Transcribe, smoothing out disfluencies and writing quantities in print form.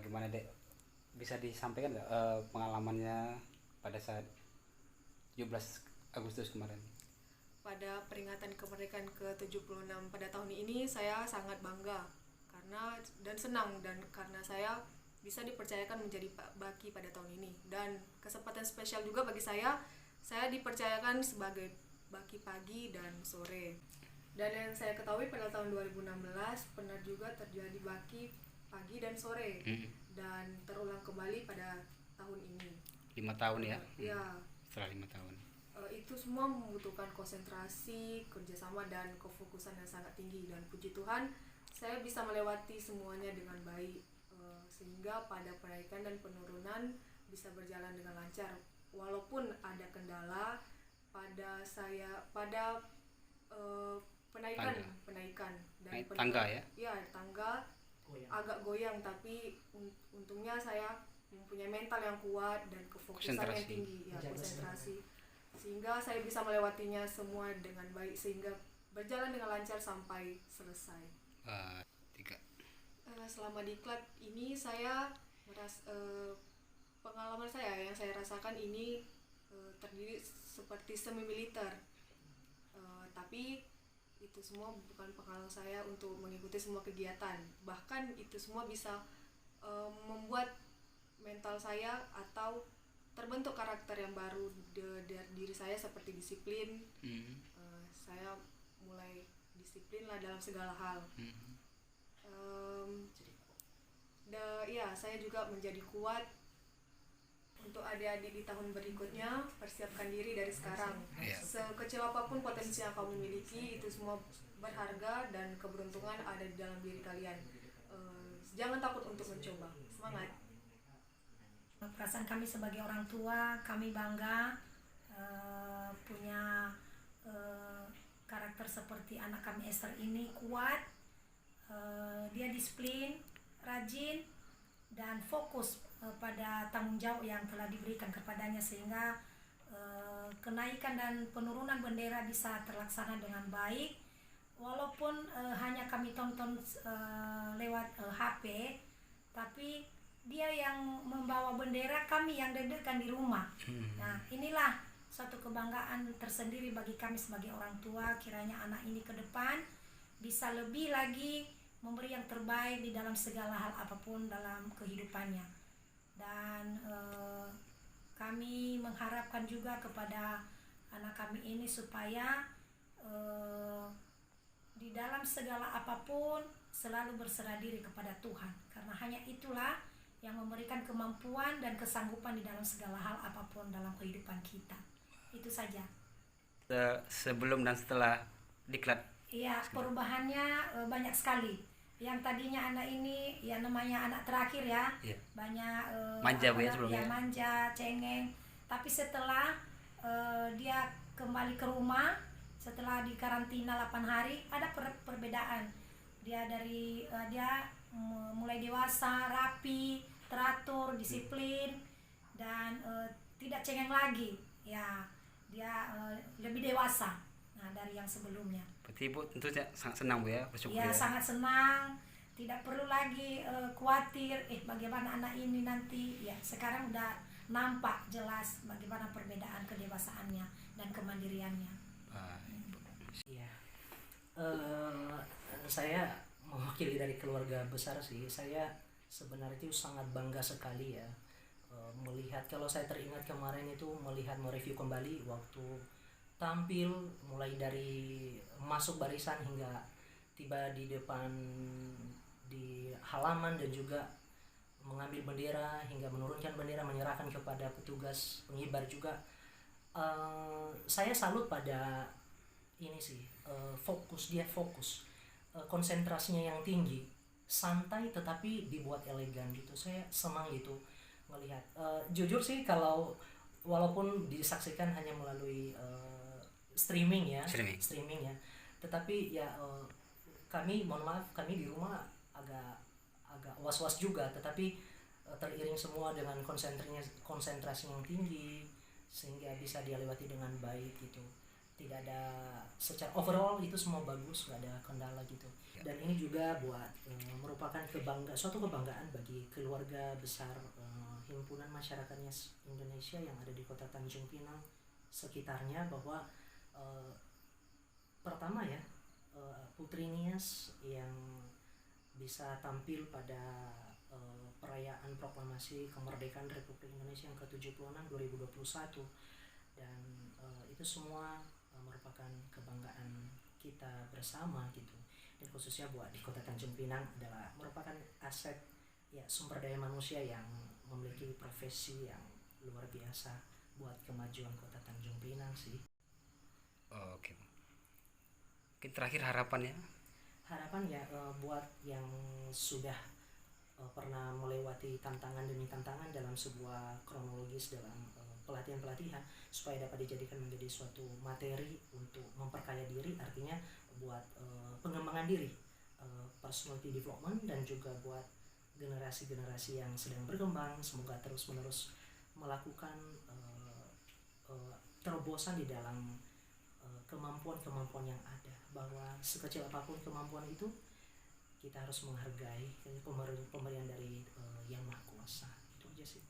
Gimana dek? Bisa disampaikan nggak pengalamannya pada saat 17 Agustus kemarin? Pada peringatan kemerdekaan ke-76 pada tahun ini saya sangat bangga karena dan senang dan karena saya bisa dipercayakan menjadi baki pada tahun ini, dan kesempatan spesial juga bagi saya dipercayakan sebagai baki pagi dan sore. Dan yang saya ketahui pada tahun 2016 pernah juga terjadi baki pagi dan sore, dan terulang kembali pada tahun ini. 5 tahun ya? Ya, Setelah 5 tahun. itu semua membutuhkan konsentrasi, kerjasama, dan kefokusan yang sangat tinggi. Dan puji Tuhan, saya bisa melewati semuanya dengan baik, sehingga pada penaikan dan penurunan bisa berjalan dengan lancar. Walaupun ada kendala pada penaikan dan Tangga ya? Ya, tangga agak goyang, tapi untungnya saya mempunyai mental yang kuat dan kefokusan yang tinggi, ya, konsentrasi, sehingga saya bisa melewatinya semua dengan baik, sehingga berjalan dengan lancar sampai selesai. Tiga. Selama di klub ini saya pengalaman saya yang saya rasakan ini terdiri seperti semi militer, tapi itu semua bukan penghalang saya untuk mengikuti semua kegiatan. Bahkan itu semua bisa membuat mental saya atau terbentuk karakter yang baru dari diri saya, seperti disiplin. Saya mulai disiplin lah dalam segala hal. Saya juga menjadi kuat untuk adik-adik di tahun berikutnya. Persiapkan diri dari sekarang. Sekecil apapun potensi yang kamu miliki, itu semua berharga dan keberuntungan ada di dalam diri kalian. Jangan takut untuk mencoba. Semangat. Perasaan kami sebagai orang tua, kami bangga punya karakter seperti anak kami Esther ini, kuat. Dia disiplin, rajin, dan fokus pada tanggung jawab yang telah diberikan kepadanya, sehingga kenaikan dan penurunan bendera bisa terlaksana dengan baik. Walaupun hanya kami tonton lewat HP, tapi dia yang membawa bendera, kami yang dudukkan di rumah. Nah, inilah suatu kebanggaan tersendiri bagi kami sebagai orang tua. Kiranya anak ini ke depan bisa lebih lagi memberi yang terbaik di dalam segala hal apapun dalam kehidupannya. Dan kami mengharapkan juga kepada anak kami ini supaya di dalam segala apapun selalu berserah diri kepada Tuhan, karena hanya itulah yang memberikan kemampuan dan kesanggupan di dalam segala hal apapun dalam kehidupan kita. Itu saja. Sebelum dan setelah diklat? Iya, perubahannya banyak sekali. Yang tadinya anak ini, ya namanya anak terakhir ya, banyak manja bu ya sebelumnya? Ya, manja, cengeng. Tapi setelah dia kembali ke rumah, setelah di karantina 8 hari, ada perbedaan. Dia mulai dewasa, rapi, teratur, disiplin, dan tidak cengeng lagi. Ya, dia lebih dewasa dari yang sebelumnya. Berarti ibu tentunya sangat senang bu ya, bersyukur ya? Ya, sangat senang. Tidak perlu lagi khawatir bagaimana anak ini nanti. Ya, sekarang udah nampak jelas bagaimana perbedaan kedewasaannya dan kemandiriannya. Iya. Saya mewakili dari keluarga besar sih. Saya sebenarnya itu sangat bangga sekali ya, melihat, kalau saya teringat kemarin itu melihat, mereview kembali waktu tampil, mulai dari masuk barisan hingga tiba di depan di halaman, dan juga mengambil bendera hingga menurunkan bendera, menyerahkan kepada petugas pengibar juga. Saya salut pada ini sih, fokus, konsentrasinya yang tinggi, santai tetapi dibuat elegan gitu. Saya senang gitu melihat. Jujur sih, kalau walaupun disaksikan hanya melalui streaming ya, tetapi ya kami, mohon maaf, kami di rumah agak was-was juga, tetapi teriring semua dengan konsentrasi yang tinggi, sehingga bisa dilewati dengan baik gitu. tidak ada, secara overall itu semua bagus, nggak ada kendala gitu. Dan ini juga buat merupakan suatu kebanggaan bagi keluarga besar himpunan masyarakatnya Indonesia yang ada di kota Tanjung Pinang sekitarnya, bahwa pertama ya, Putri Nias yang bisa tampil pada perayaan proklamasi kemerdekaan Republik Indonesia yang ke-76 2021, dan itu semua merupakan kebanggaan kita bersama gitu. Dan khususnya buat di kota Tanjung Pinang adalah merupakan aset ya, sumber daya manusia yang memiliki profesi yang luar biasa buat kemajuan kota Tanjung Pinang sih. Oke. Mungkin terakhir harapannya. Harapan ya buat yang sudah pernah melewati tantangan demi tantangan dalam sebuah kronologis dalam pelatihan-pelatihan, supaya dapat dijadikan menjadi suatu materi untuk memperkaya diri, artinya buat pengembangan diri, personality development, dan juga buat generasi-generasi yang sedang berkembang, semoga terus-menerus melakukan terobosan di dalam kemampuan-kemampuan yang ada, bahwa sekecil apapun kemampuan itu kita harus menghargai pemberian dari Yang Maha Kuasa. Itu aja sih.